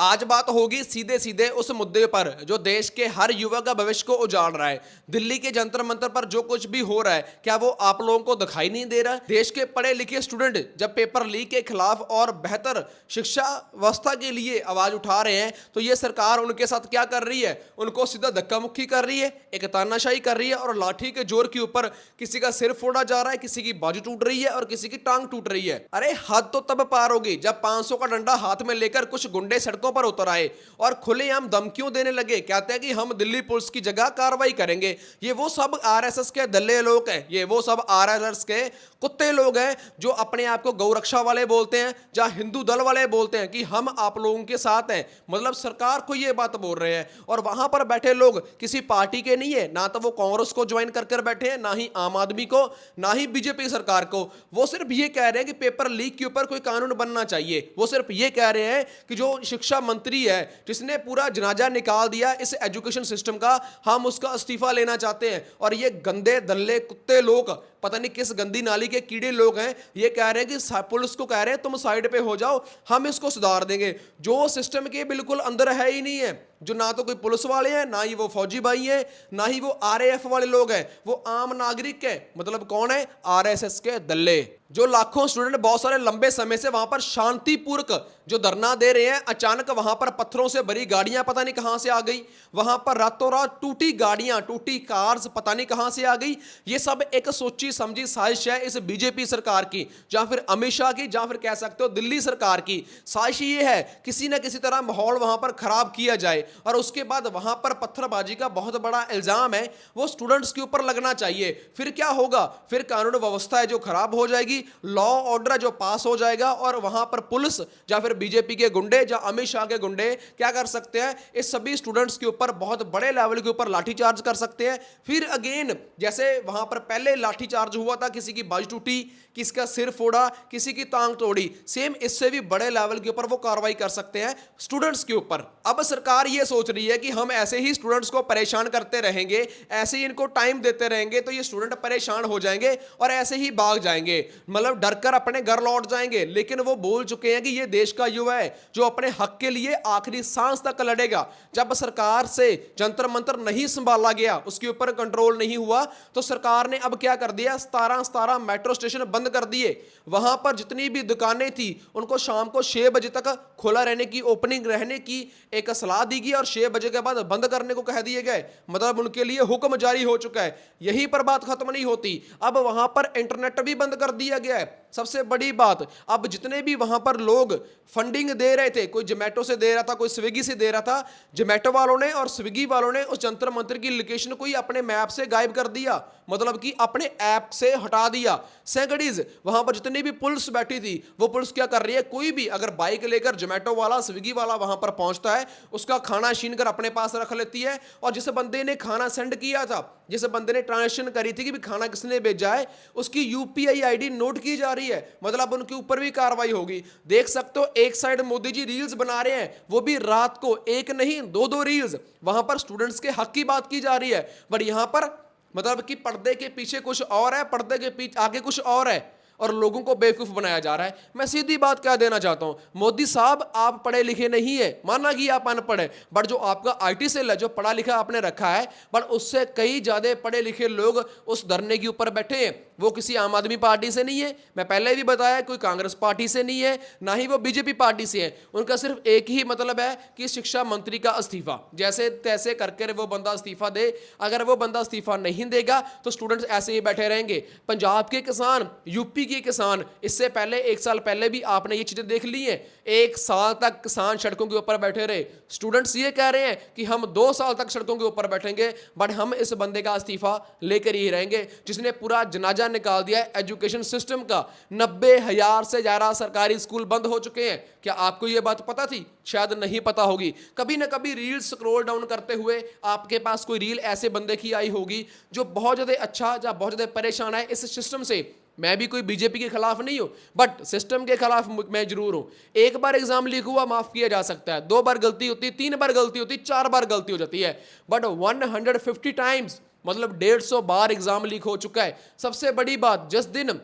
आज बात होगी सीधे सीधे उस मुद्दे पर जो देश के हर युवा का भविष्य को उजाड़ रहा है। दिल्ली के जंतर मंतर पर जो कुछ भी हो रहा है, क्या वो आप लोगों को दिखाई नहीं दे रहा? देश के पढ़े लिखे स्टूडेंट जब पेपर लीक के खिलाफ और बेहतर शिक्षा व्यवस्था के लिए आवाज उठा रहे हैं, तो ये सरकार उनके साथ क्या कर रही है? उनको सीधा धक्का मुक्की कर रही है, एक तानाशाही कर रही है और लाठी के जोर के ऊपर किसी का सिर फोड़ा जा रहा है, किसी की बाजू टूट रही है और किसी की टांग टूट रही है। अरे हद तो तब पार होगी जब 500 का डंडा हाथ में लेकर कुछ गुंडे सड़कों पर उतर आए और खुलेआम धमकियों देने लगे। कहते हैं कि हम दिल्ली पुलिस की जगह कार्रवाई करेंगे। ये वो सब आरएसएस के दल्ले लोग हैं, ये वो सब आरएसएस के कुत्ते लोग हैं जो अपने आप को गौ रक्षा वाले बोलते हैं, जहां हिंदू दल वाले बोलते हैं कि हम आप लोगों के साथ हैं। मतलब सरकार को ये बात बोल रहे हैं और वहां पर बैठे लोग किसी पार्टी के नहीं है, ना तो वो कांग्रेस को ज्वाइन कर बैठे हैं, ना ही आम आदमी को, ना ही बीजेपी सरकार को। वो सिर्फ ये कह रहे हैं कि पेपर लीक के ऊपर कोई कानून बनना चाहिए। वो सिर्फ ये कह रहे हैं कि जो शिक्षा मंत्री है जिसने पूरा जनाजा निकाल दिया इस एजुकेशन सिस्टम का, हम उसका इस्तीफा लेना चाहते हैं। और ये गंदे दल्ले कुत्ते लोग, पता नहीं किस गंदी नाली के कीड़े लोग हैं, ये कह रहे हैं कि पुलिस को कह रहे हैं तुम साइड पे हो जाओ, हम इसको सुधार देंगे। जो सिस्टम के बिल्कुल अंदर है ही नहीं है, जो ना तो कोई पुलिस वाले हैं, ना ही वो फौजी भाई हैं, ना ही वो आरएएफ वाले लोग हैं, वो आम नागरिक है। मतलब कौन है? आरएसएस के दल्ले। जो लाखों स्टूडेंट बहुत सारे लंबे समय से वहां पर शांतिपूर्वक जो धरना दे रहे हैं, अचानक वहां पर पत्थरों से भरी गाड़ियां पता नहीं कहां से आ गई, वहां पर रातों रात टूटी गाड़ियां, टूटी कार्स पता नहीं कहां से आ गई। ये सब एक सोची समझी साजिश है इस बीजेपी सरकार की, या फिर अमित शाह की, या फिर कह सकते हो दिल्ली सरकार की। साजिश ये है किसी न किसी तरह माहौल वहां पर खराब किया जाए और उसके बाद वहां पर पत्थरबाजी का बहुत बड़ा इल्जाम है वो स्टूडेंट्स के ऊपर लगना चाहिए। फिर क्या होगा? फिर कानून व्यवस्था है जो खराब हो जाएगी, लॉ ऑर्डर जो पास हो जाएगा और वहां पर पुलिस या फिर बीजेपी के गुंडे या अमित शाह के गुंडे क्या कर सकते हैं? इस सभी स्टूडेंट्स के ऊपर बहुत बड़े लेवल के ऊपर लाठीचार्ज कर सकते हैं। फिर अगेन जैसे वहां पर पहले लाठीचार्ज हुआ था, किसी की बाजू टूटी, किसका सिर फोड़ा, किसी की टांग तोड़ी, सेम इससे भी बड़े लेवल के ऊपर वो कार्रवाई कर सकते हैं स्टूडेंट्स के ऊपर। अब सरकार ये सोच रही है कि हम ऐसे ही स्टूडेंट्स को परेशान करते रहेंगे, ऐसे ही इनको टाइम देते रहेंगे तो ये स्टूडेंट परेशान हो जाएंगे और ऐसे ही भाग जाएंगे, मतलब डरकर अपने घर लौट जाएंगे। लेकिन वो बोल चुके हैं कि ये देश का युवा है जो अपने हक के लिए आखिरी सांस तक लड़ेगा। जब सरकार से जंतर मंतर नहीं संभाला गया, उसके ऊपर कंट्रोल नहीं हुआ, तो सरकार ने अब क्या कर दिया? 17 मेट्रो स्टेशन बंद कर दिए। वहां पर जितनी भी दुकानें थी उनको शाम को 6 बजे तक खुला रहने की, ओपनिंग रहने की एक सलाह दी गई और 6 बजे के बाद बंद करने को कह दिए गए। मतलब उनके लिए हुक्म जारी हो चुका है। यहीं पर बात खत्म नहीं होती, अब वहां पर इंटरनेट भी बंद कर दिया गया है। सबसे बड़ी बात, अब जितने भी वहां पर लोग फंडिंग दे रहे थे, कोई जोमेटो से दे रहा था, कोई स्विगी से दे रहा था, जोमेटो वालों ने और स्विगी वालों ने उस जंतर मंतर की लोकेशन को ही अपने मैप से गायब कर दिया, मतलब कि अपने ऐप से हटा दिया। सैकड़ीज वहां पर जितनी भी पुलिस बैठी थी, वो पुलिस क्या कर रही है? कोई भी अगर बाइक लेकर जोमेटो वाला, स्विगी वाला वहां पर पहुंचता है, उसका खाना छीन कर अपने पास रख लेती है। और जिस बंदे ने खाना सेंड किया था, जिस बंदे ने ट्रांजेक्शन करी थी कि भी खाना किसने भेजा है, उसकी यूपीआई आईडी नोट की जा रही है। मतलब उनके ऊपर भी कार्रवाई होगी। देख सकते हो एक साइड मोदी जी रील्स बना रहे हैं, वो भी रात को, एक नहीं दो रील्स, वहां पर स्टूडेंट्स के हक की बात की जा रही है। बट यहां पर मतलब कि पर्दे के पीछे कुछ और है, पर्दे के पीछे आगे कुछ और है और लोगों को बेवकूफ बनाया जा रहा है। मैं सीधी बात क्या देना चाहता हूं, मोदी साहब आप पढ़े लिखे नहीं है, माना कि आप अनपढ़ है, बट जो आपका आईटी सेल है जो पढ़ा लिखा आपने रखा है, बट उससे कई ज्यादा पढ़े लिखे लोग उस धरने के ऊपर बैठे हैं। वो किसी आम आदमी पार्टी से नहीं है, मैं पहले भी बताया, कोई कांग्रेस पार्टी से नहीं है, ना ही वो बीजेपी पार्टी से है। उनका सिर्फ एक ही मतलब है कि शिक्षा मंत्री का इस्तीफा, जैसे तैसे करके वो बंदा इस्तीफा दे। अगर वो बंदा इस्तीफा नहीं देगा तो स्टूडेंट्स ऐसे ही बैठे रहेंगे। पंजाब के किसान, यूपी के किसान, इससे पहले 1 साल पहले भी आपने ये चीजें देख ली हैं। 1 साल तक किसान सड़कों के ऊपर बैठे रहे। स्टूडेंट्स ये कह रहे हैं कि हम 2 साल तक सड़कों के ऊपर बैठेंगे, बट हम इस बंदे का इस्तीफा लेकर ही रहेंगे जिसने पूरा जनाजा निकाल दिया है एजुकेशन सिस्टम का। 90,000 से ज्यादा सरकारी स्कूल बंद हो चुके हैं। क्या आपको यह बात पता थी? शायद नहीं पता होगी। कभी ना कभी रील स्क्रॉल डाउन करते हुए आपके पास कोई रील ऐसे बंदे की आई होगी जो बहुत ज्यादा अच्छा या बहुत ज्यादा परेशान है इस सिस्टम से। मैं भी कोई बीजेपी के खिलाफ नहीं हूं, बट सिस्टम के खिलाफ मैं जरूर हूं। एक बार एग्जाम लीक हुआ माफ किया जा सकता है, 2 बार गलती होती, 3 बार गलती होती, 4 बार गलती हो जाती है, बट 150 टाइम्स मतलब 150 बार एग्जाम लीक हो चुका है। सबसे बड़ी बात, जिस दिन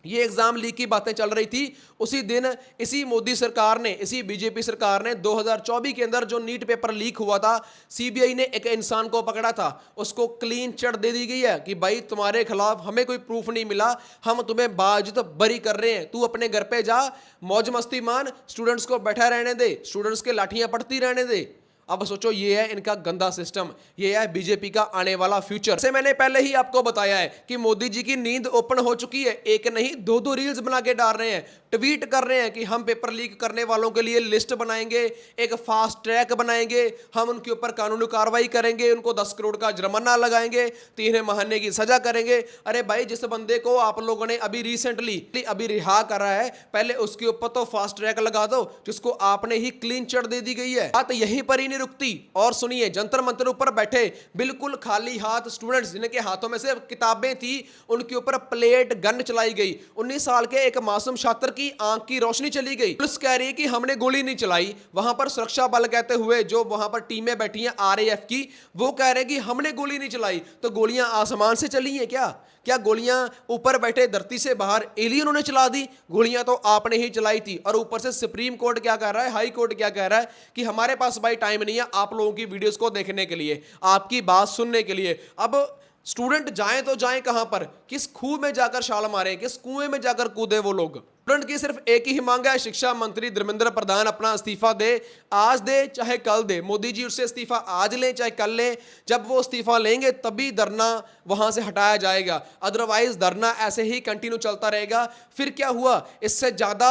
ये एग्जाम लीक की बातें चल रही थी, उसी दिन इसी मोदी सरकार ने, इसी बीजेपी सरकार ने 2024 के अंदर जो नीट पेपर लीक हुआ था, सीबीआई ने एक इंसान को पकड़ा था, उसको क्लीन चिट दे दी गई है कि भाई तुम्हारे खिलाफ हमें कोई प्रूफ नहीं मिला, हम तुम्हें बावजूद बरी कर रहे हैं, तू अपने घर पे जा, मौज मस्ती मान, स्टूडेंट्स को बैठा रहने दे, स्टूडेंट्स के लाठियां पड़ती रहने दे। अब सोचो, ये है इनका गंदा सिस्टम, ये है बीजेपी का आने वाला फ्यूचर। से मैंने पहले ही आपको बताया है कि मोदी जी की नींद ओपन हो चुकी है, एक नहीं दो दो रील्स बना के डाल रहे हैं, ट्वीट कर रहे हैं कि हम पेपर लीक करने वालों के लिए लिस्ट बनाएंगे, एक फास्ट ट्रैक बनाएंगे, हम उनके ऊपर कानूनी कार्रवाई करेंगे, उनको 10 करोड़ का जुर्माना लगाएंगे, 3 महीने की सजा करेंगे। अरे भाई, जिस बंदे को आप लोगों ने अभी रिसेंटली अभी रिहा करा है, पहले उसके ऊपर तो फास्ट ट्रैक लगा दो, जिसको आपने ही क्लीन चिट दे दी गई है। बात यहीं पर ही नहीं रुकती। और सुनिए, जंतर मंतर ऊपर बैठे बिल्कुल खाली हाथ स्टूडेंट्स, जिनके हाथों में से किताबें थी, उनके ऊपर प्लेट गन चलाई गई। 19 साल के एक मासूम छात्र की आंख की रोशनी चली गई। पुलिस कह रही है कि हमने गोली नहीं चलाई। वहां पर सुरक्षा बल कहते हुए, जो वहां पर टीमें बैठी हैं आरएएफ की, वो कह रहे हैं कि हमने गोली नहीं चलाई। तो गोलियां आसमान से चली हैं क्या? क्या गोलियां ऊपर बैठे धरती से बाहर एलियनों ने चला दी? गोलियां तो आपने ही चलाई थी। और ऊपर से सुप्रीम कोर्ट क्या कह रहा है, हाई कोर्ट क्या कह रहा है कि हमारे पास भाई टाइम नहीं है आप लोगों की वीडियोस को देखने के लिए, आपकी बात सुनने के लिए। अब स्टूडेंट जाएं तो जाएं कहां पर? किस खूह में जाकर छाल मारें, किस कुएं में जाकर कूदे वो लोग? स्टूडेंट की सिर्फ एक ही मांग है, शिक्षा मंत्री धर्मेंद्र प्रधान अपना इस्तीफा दे, आज दे चाहे कल दे। मोदी जी उससे इस्तीफा आज लें चाहे कल लें, जब वो इस्तीफा लेंगे तभी धरना वहां से हटाया जाएगा, अदरवाइज धरना ऐसे ही कंटिन्यू चलता रहेगा। फिर क्या हुआ? इससे ज्यादा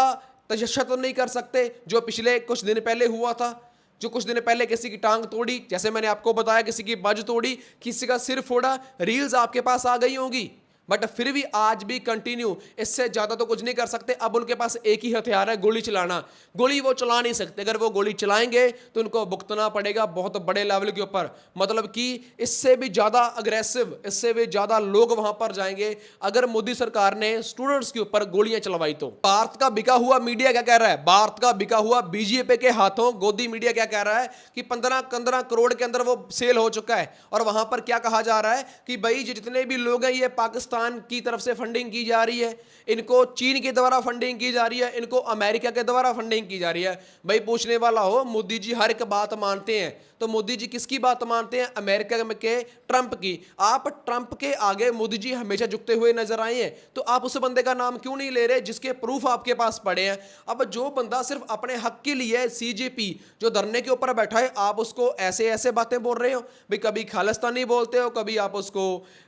तशद्दुद तो नहीं कर सकते जो पिछले कुछ दिन पहले हुआ था, जो कुछ दिन पहले किसी की टांग तोड़ी, जैसे मैंने आपको बताया, किसी की बाजू तोड़ी, किसी का सिर फोड़ा, रील्स आपके पास आ गई होंगी। बट फिर भी आज भी कंटिन्यू, इससे ज्यादा तो कुछ नहीं कर सकते। अब उनके पास एक ही हथियार है, गोली चलाना। गोली वो चला नहीं सकते, अगर वो गोली चलाएंगे तो उनको भुगतना पड़ेगा बहुत बड़े लेवल के ऊपर। मतलब कि इससे भी ज्यादा अग्रेसिव, इससे भी ज्यादा लोग वहां पर जाएंगे अगर मोदी सरकार ने स्टूडेंट्स के ऊपर गोलियां चलवाई तो। भारत का बिका हुआ मीडिया क्या कह रहा है? भारत का बिका हुआ बीजेपी के हाथों गोदी मीडिया क्या कह रहा है कि 15 करोड़ के अंदर वो सेल हो चुका है। और वहां पर क्या कहा जा रहा है कि भाई जितने भी लोग हैं, ये पाकिस्तान की तरफ से फंडिंग की जा रही है, इनको चीन के द्वारा फंडिंग की जा रही है, इनको अमेरिका के द्वारा फंडिंग की जा रही है। भाई पूछने वाला हो, मोदी जी हर एक बात मानते हैं, तो मोदी जी किसकी बात मानते हैं? अमेरिका के ट्रंप की। आप ट्रंप के आगे मोदी जी हमेशा झुकते हुए नजर आए हैं, तो आप उस बंदे का नाम क्यों नहीं ले रहे जिसके प्रूफ आपके पास पड़े हैं? अब जो बंदा सिर्फ अपने हक के लिए, सीजेपी जो धरने के ऊपर बैठा है, आप उसको ऐसे ऐसे बातें बोल रहे हो। भाई कभी खालिस्तानी बोलते हो, कभी आप उसको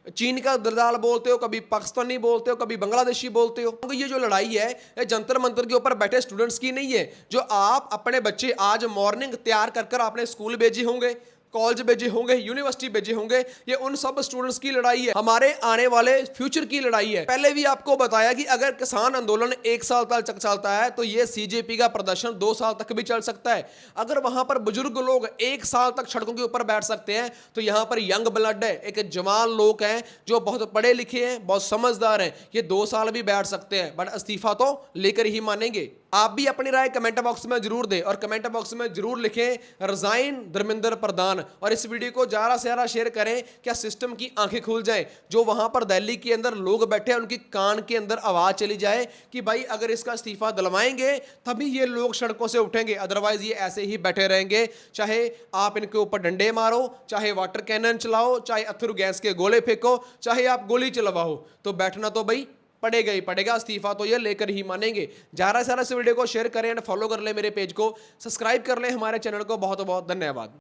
चीन का दलाल बोलते हो, कभी पाकिस्तानी बोलते हो, कभी बांग्लादेशी बोलते हो। तो ये जो लड़ाई है, ये जंतर मंतर के ऊपर बैठे स्टूडेंट्स की नहीं है। जो आप अपने बच्चे आज मॉर्निंग तैयार कर आपने स्कूल भेजे होंगे, कॉलेज भेजे होंगे, यूनिवर्सिटी भेजे होंगे, ये उन सब स्टूडेंट्स की लड़ाई है, हमारे आने वाले फ्यूचर की लड़ाई है। पहले भी आपको बताया कि अगर किसान आंदोलन 1 साल तक चलता है तो ये सीजेपी का प्रदर्शन 2 साल तक भी चल सकता है। अगर वहां पर बुजुर्ग लोग 1 साल तक सड़कों के ऊपर बैठ सकते हैं, तो यहां पर यंग ब्लड है, एक जवान लोग हैं जो बहुत पढ़े लिखे हैं, बहुत समझदार हैं, ये 2 साल भी बैठ सकते हैं, बट इस्तीफा तो लेकर ही मानेंगे। आप भी अपनी राय कमेंट बॉक्स में जरूर दें और कमेंट बॉक्स में जरूर लिखें रिजाइन धर्मेंद्र प्रधान। और इस वीडियो को ज्यादा से ज्यादा शेयर करें, क्या सिस्टम की आंखें खुल जाए, जो वहां पर दिल्ली के अंदर लोग बैठे हैं उनकी कान के अंदर आवाज चली जाए कि भाई अगर इसका इस्तीफा दिलवाएंगे तभी ये लोग सड़कों से उठेंगे, अदरवाइज ये ऐसे ही बैठे रहेंगे। चाहे आप इनके ऊपर डंडे मारो, चाहे वाटर कैनन चलाओ, चाहे अथरू गैस के गोले फेंको, चाहे आप गोली चलवाओ, तो बैठना तो भाई पड़ेगा ही पड़ेगा। इस्तीफा तो ये लेकर ही मानेंगे। ज्यादा से ज्यादा इस वीडियो को शेयर करें एंड फॉलो कर ले मेरे पेज को, सब्सक्राइब कर ले हमारे चैनल को। बहुत बहुत धन्यवाद।